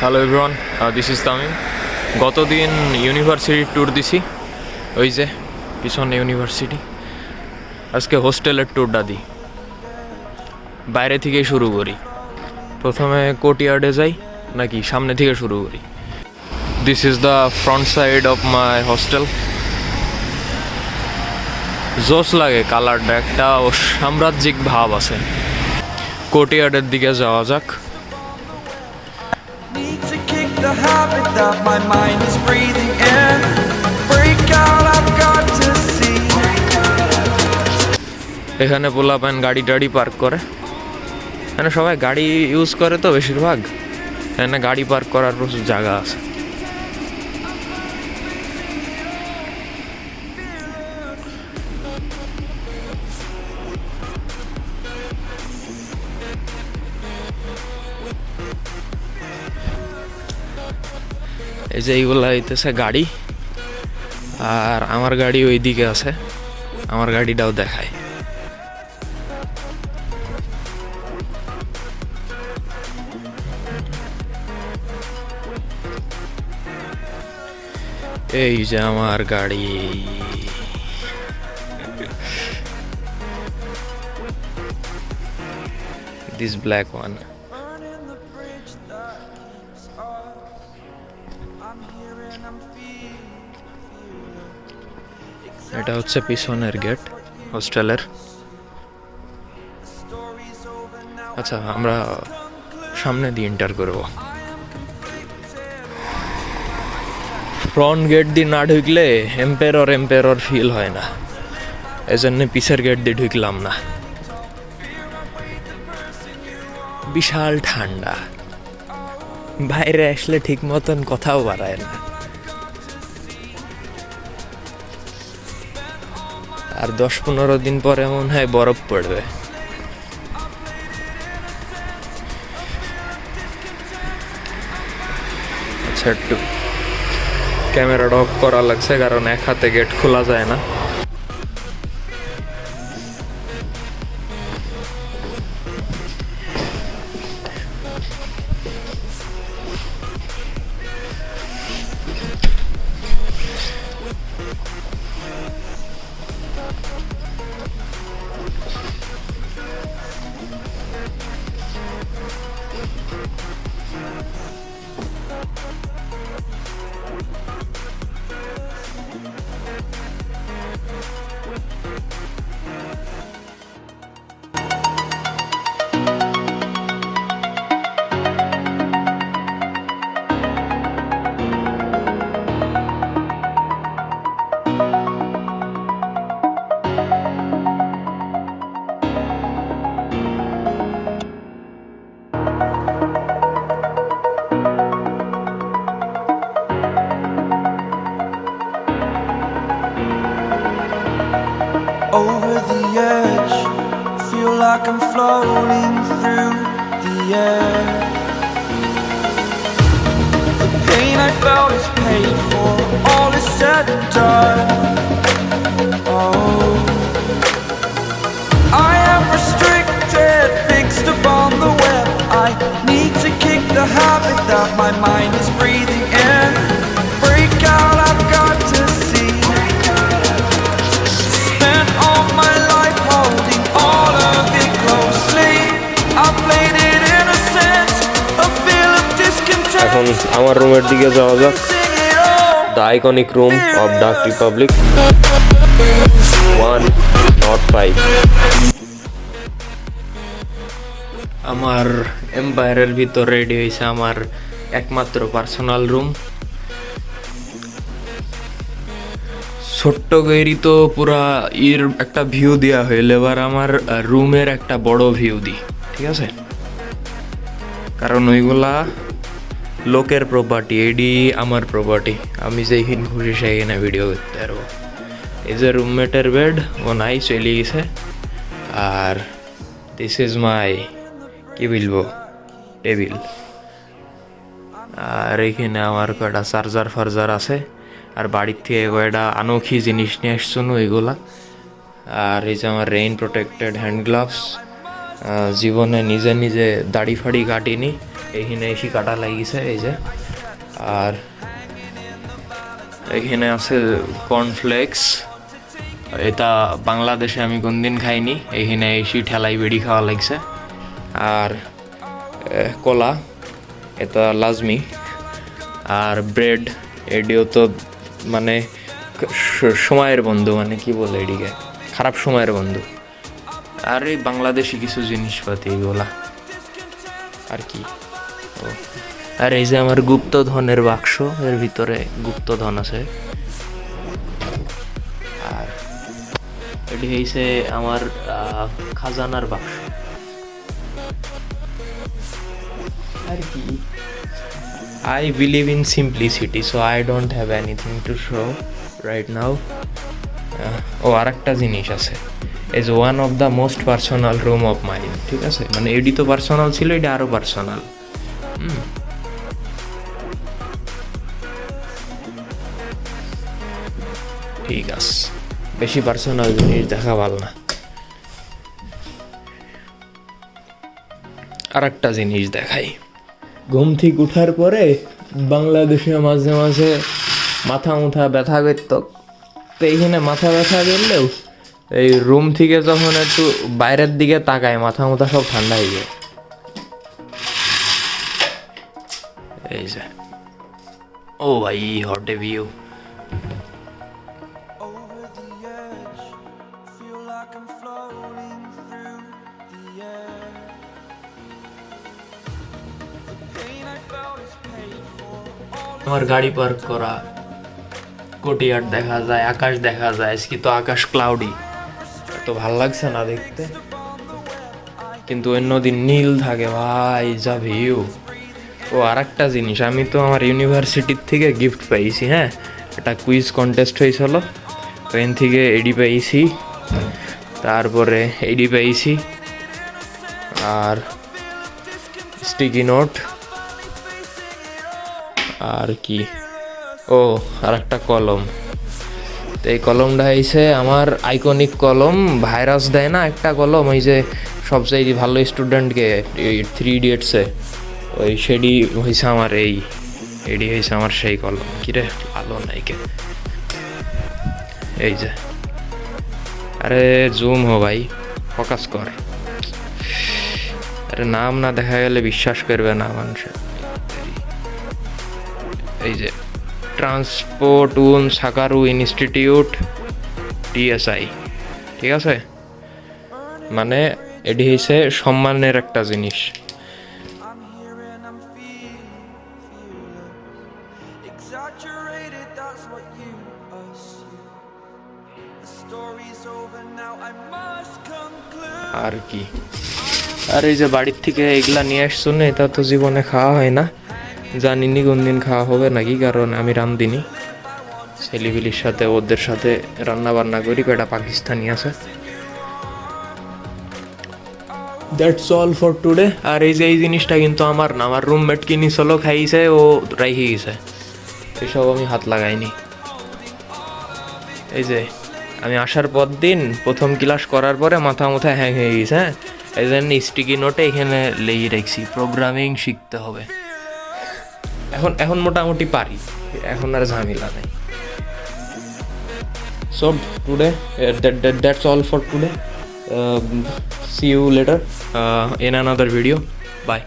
Hello everyone, this is Tamim. গতদিন university tour দিছি, ওই যে পিছনে ইউনিভার্সিটি। আজকে হোস্টেলের ট্যুরটা দিই, বাইরে থেকে শুরু করি। প্রথমে কোর্টইয়ার্ডে যাই নাকি সামনে থেকে শুরু করি? This is the front side of my hostel. জোস লাগে কালারটা, একটা সাম্রাজ্যিক ভাব আছে। কোর্টইয়ার্ডের দিকে যাওয়া যাক। The habit that my mind is breathing in. Break out, I've got to see. এখানে পোলাপান গাড়ি টাড়ি পার্ক করে, এখানে সবাই গাড়ি ইউজ করে তো বেশিরভাগ, এখানে গাড়ি পার্ক করার প্রচুর জায়গা আছে। এই যে এইগুলা হইতেছে গাড়ি, আর আমার গাড়ি ওই দিকে আছে, আমার গাড়িটাও দেখায়। এই যে আমার গাড়ি, দিস ব্ল্যাক ওয়ান। এটা হচ্ছে পিছনের গেট হোস্টেলের। আচ্ছা, আমরা সামনে দিয়ে এন্টার করব। ফ্রন্ট গেট দিয়ে না ঢুকলে এম্পেরর ফিল হয় না, এই জন্য পিছের গেট দিয়ে ঢুকলাম না। বিশাল ঠান্ডা, বাইরে আসলে ঠিক মতন কথাও বাড়ায় না। আর 10-15 দিন পরে মনে হয় বরফ পড়বে। আচ্ছা, একটু ক্যামেরাটা অফ করা লাগছে, কারণ এক হাতে গেট খোলা যায় না। Over the edge, feel like I'm floating through the air. The pain I felt is paid for, all is said and done. Oh, I am restricted, fixed upon the web. I need to kick the habit that my mind is breathing in. Break out, I've got to see. Spent all my life holding all of it closely. I played it innocent, a feel of discontent. এখন আমার রুমের দিকে যাওয়া যাক। The iconic room of dark Republic 105। আমার এম্পায়ারের ভিতর ready হয়েছে আমার একমাত্র পার্সোনাল রুম। ছোট্ট গেরি তো পুরা এর একটা ভিউ দেওয়া হইল, এবার আমার রুমের একটা বড় ভিউ দিই, ঠিক আছে? কারণ ওইগুলা লোকের প্রপার্টি, এডি আমার প্রপার্টি, আমি যেখানে খুশি সেইখানে ভিডিও করতে পারবো। এই যে রুমমেটের বেড, ও নাই চলে গেছে। আর দিস ইজ মাই, কি বলবো, টেবিল। আর এখানে আমার কয়টা চার্জার ফার্জার আছে, আর বাড়ির থেকে কয়টা আনোখি জিনিস নিয়ে আসছুন ওইগুলা। আর এই যে আমার রেইন প্রোটেক্টেড হ্যান্ড গ্লাভস, জীবনে নিজে নিজে দাড়ি ফাড়ি কাটিনি, এইখানে এসি কাটা লাগিয়েছে এই যে, আর এইখানে আছে কর্নফ্লেক্স, এটা বাংলাদেশে আমি কোনদিন খাইনি, এইখানে এসি ঠেলাই বেড়ি খাওয়া লাগছে। আর কলা, এটা লাজমি। আর ব্রেড, এডিও তো মানে সময়ের বন্ধু, মানে কি বলে এদিকে খারাপ সময়ের বন্ধু। আর এই বাংলাদেশি কিছু জিনিসপাতি এগুলা আর কি। আর এই যে আমার গুপ্তধনের বাক্স, এর ভিতরে গুপ্তধন আছে। আর এটি হয়েছে আমার খাজানার বাক্স আর কি। I believe in simplicity, so I don't have anything to show right now. ও আর একটা জিনিস আছে, is one of the most personal room of mine, ঠিক আছে? মানে এডি তো পার্সোনাল ছিল, এটা আরো পার্সোনাল। ঠিক আছে, বেশি পার্সোনাল জিনিস দেখা ভালো না। আর একটা জিনিস দেখাই, ঘুম থেকে উঠার পরে বাংলাদেশে মাঝে মাঝে মাথা মুথা ব্যথা করত, তো এইখানে মাথা ব্যথা গেলেও এই রুম থেকে যখন একটু বাইরের দিকে তাকায় মাথা মুথা সব ঠান্ডা হয়ে যায়। এই যে ও ভাই হট এ ভিউ। আমার গাড়ি পার্ক করা, কোটিয়ার দেখা যায়, আকাশ দেখা যায়। আজকে তো আকাশ ক্লাউডি, তো ভাল লাগছে না দেখতে, কিন্তু অন্যদিন নীল থাকে ভাই, যা ভিউ। ও আর একটা জিনিস, আমি তো আমার ইউনিভার্সিটির থেকে গিফট পাইছি। হ্যাঁ, একটা কুইজ কন্টেস্ট হয়েছিল, তো এন থেকে এডি পাইছি, তারপরে এডি পাইছি, আর স্টিকি নোট, আর কি, ও আর একটা কলম। তো এই কলমটা হয়েছে আমার আইকনিক কলম, ভাইরাস দেয় না একটা কলম, ওই যে সবচেয়ে ভালো স্টুডেন্টকে 3 ইডিয়টসে, ওই সেডি হয়েছে আমার, এডি হয়েছে আমার সেই কলম। কিরে ভালো নাইকে, এই যে, আরে জুম হো ভাই, ফোকাস কর। আরে নাম না দেখা গেলে বিশ্বাস করবে না মানুষের। এই যে ট্রান্সপোর্ট উন সাকারু ইনস্টিটিউট TSI, ঠিক আছে? মানে এটি হয়েছে সম্মানের একটা জিনিস। আর কি, আর এই যে বাড়ির থেকে এগুলা নিয়ে আসছো না, এটা তো জীবনে খাওয়া হয় না, জানিনি কোনদিন খাওয়া হবে নাকি, কারণ আমি রাঁধিনি, ছেলেপিলির সাথে ওদের সাথে রান্না বান্না করি, কয়টা পাকিস্তানি আছে। That's all for today. আর এই যে এই জিনিসটা কিন্তু আমার না, আমার রুমমেট কিনিছিল, খাইছে, ও রাইখে গেছে, এসব আমি হাত লাগাইনি। এই যে আমি আসার পর দিন প্রথম ক্লাস করার পরে মাথা মুথা হ্যাং হয়ে গেছে। হ্যাঁ, এই জন্য স্টিকি নোটে এখানে লেগে রাখছি, প্রোগ্রামিং শিখতে হবে। এখন মোটামুটি পারি, এখন আর ঝামেলা নাই। So today that's all for today, see you later in another video, bye.